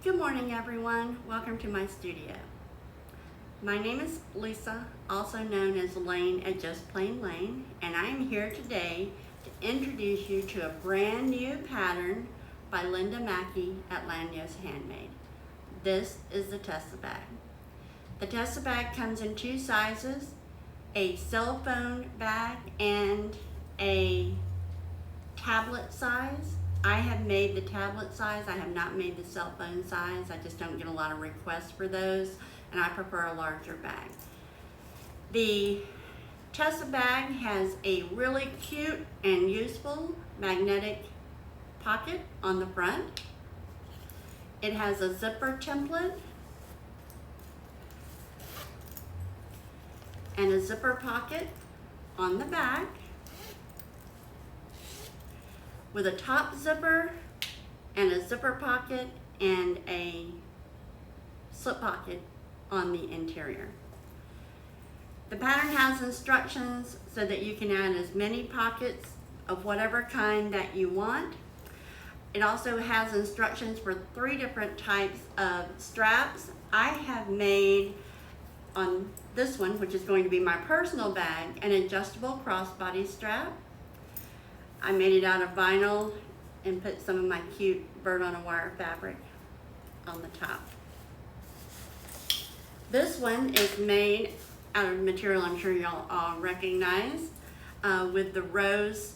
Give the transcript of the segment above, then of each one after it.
Good morning, everyone. Welcome to my studio. My name is Lisa, also known as Lane at Just Plain Lane, and I am here today to introduce you to a brand new pattern by Maki at Lanyos Handmade. This is the Tessa bag. The Tessa bag comes in two sizes, a cell phone bag and a tablet size. I have made the tablet size. I have not made the cell phone size. I just don't get a lot of requests for those, and I prefer a larger bag. The Tessa bag has a really cute and useful magnetic pocket on the front. It has a zipper template and a zipper pocket on the back, with a top zipper and a zipper pocket and a slip pocket on the interior. The pattern has instructions so that you can add as many pockets of whatever kind that you want. It also has instructions for 3 different types of straps. I have made on this one, which is going to be my personal bag, an adjustable crossbody strap. I made it out of vinyl and put some of my cute bird-on-a-wire fabric on the top. This one is made out of material I'm sure y'all all recognize, with the rose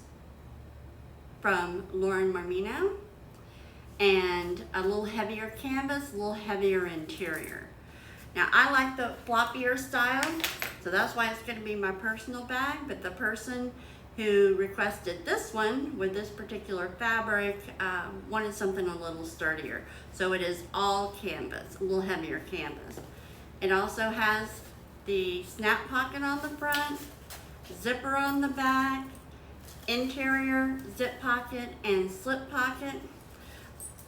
from Lauren Marmino, and a little heavier canvas, a little heavier interior. Now I like the floppier style, so that's why it's going to be my personal bag, but the person who requested this one with this particular fabric wanted something a little sturdier. So it is all canvas, a little heavier canvas. It also has the snap pocket on the front, zipper on the back, interior zip pocket and slip pocket.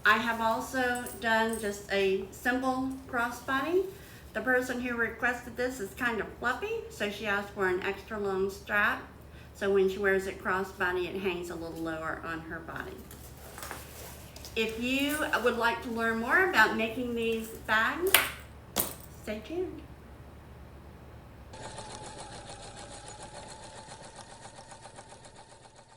I have also done just a simple crossbody. The person who requested this is kind of fluffy, so she asked for an extra long strap. So when she wears it crossbody, it hangs a little lower on her body. If you would like to learn more about making these bags, stay tuned.